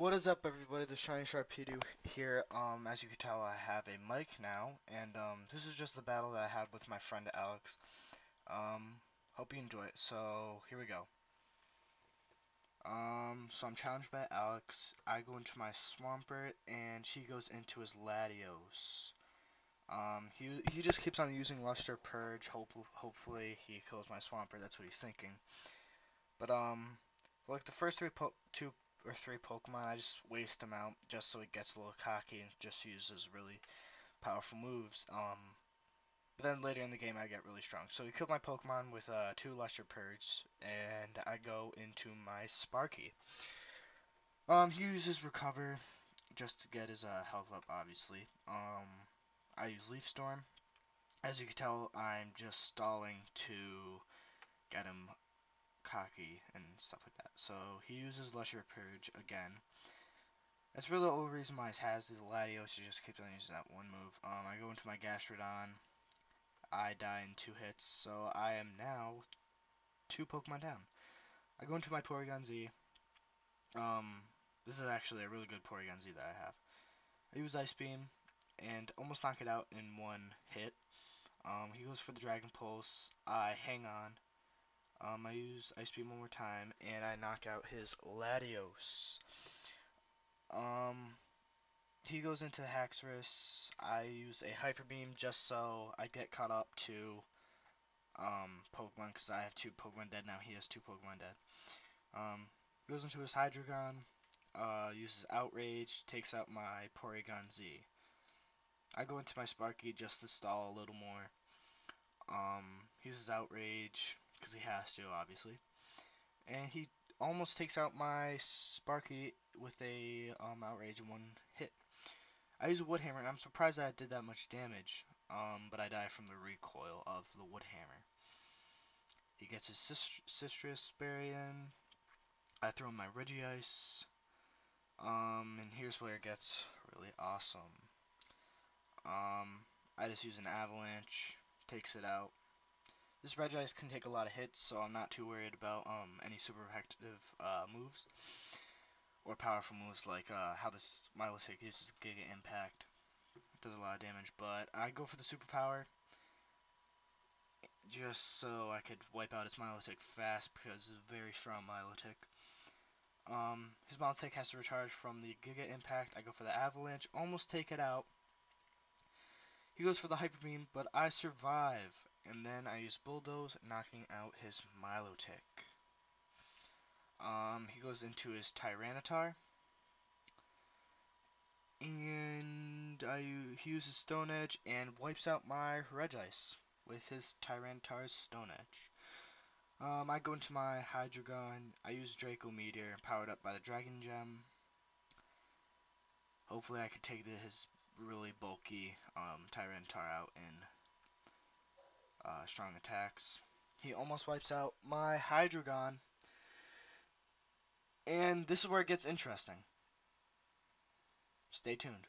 What is up, everybody? The Shiny Sharpedo here. As you can tell, I have a mic now, and this is just the battle that I had with my friend Alex. Hope you enjoy it. So here we go. So I'm challenged by Alex. I go into my Swampert, and he goes into his Latios. He just keeps on using Luster Purge. Hopefully he kills my Swampert. That's what he's thinking. But like the first two or three Pokemon, I just waste them out just so it gets a little cocky and just uses really powerful moves. But then later in the game, I get really strong. So he killed my Pokemon with two Luster Purge, and I go into my Sparky. He uses Recover just to get his health up, obviously. I use Leaf Storm. As you can tell, I'm just stalling to get him cocky and stuff like that. So he uses Luster Purge again. That's really the only reason why it has the Latios. He just keeps on using that one move. I go into my Gastrodon. I die in 2 hits, so I am now 2 Pokemon down. I go into my Porygon Z. This is actually a really good Porygon Z that I have. I use Ice Beam and almost knock it out in 1 hit. He goes for the Dragon Pulse. I hang on. I use Ice Beam one more time, and I knock out his Latios. He goes into Haxorus. I use a Hyper Beam just so I get caught up to Pokemon, because I have 2 Pokemon dead now. He has 2 Pokemon dead. Goes into his Hydreigon. Uses Outrage. Takes out my Porygon Z. I go into my Sparky just to stall a little more. Uses Outrage because he has to, obviously. And he almost takes out my Sparky with a Outrage in 1 hit. I use a Wood Hammer, and I'm surprised that I did that much damage, but I die from the recoil of the Wood Hammer. He gets his Sistrus Berry in. I throw in my Regice, and here's where it gets really awesome. I just use an Avalanche, takes it out. This Regice can take a lot of hits, so I'm not too worried about any super effective moves or powerful moves like how this Milotic uses Giga Impact. It does a lot of damage, but I go for the superpower just so I could wipe out his Milotic fast because it's a very strong Milotic. His Milotic has to recharge from the Giga Impact. I go for the Avalanche, almost take it out. He goes for the Hyper Beam, but I survive, and then I use Bulldoze, knocking out his Milotic. He goes into his Tyranitar, and he uses Stone Edge and wipes out my Regice with his Tyranitar's Stone Edge. I go into my Hydreigon. I use Draco Meteor, powered up by the Dragon Gem. Hopefully I can take his really bulky Tyranitar out in strong attacks. He almost wipes out my Hydreigon. And this is where it gets interesting. Stay tuned.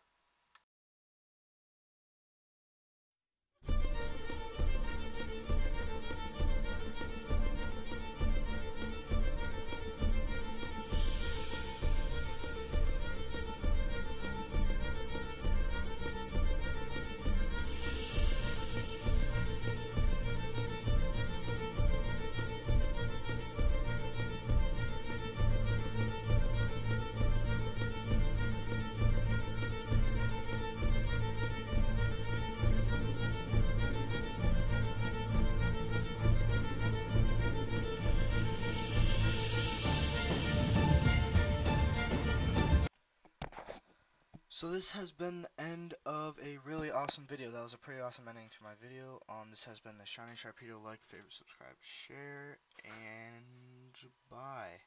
So this has been the end of a really awesome video. That was a pretty awesome ending to my video. This has been the Shiny Sharpedo. Like, favorite, subscribe, share, and bye.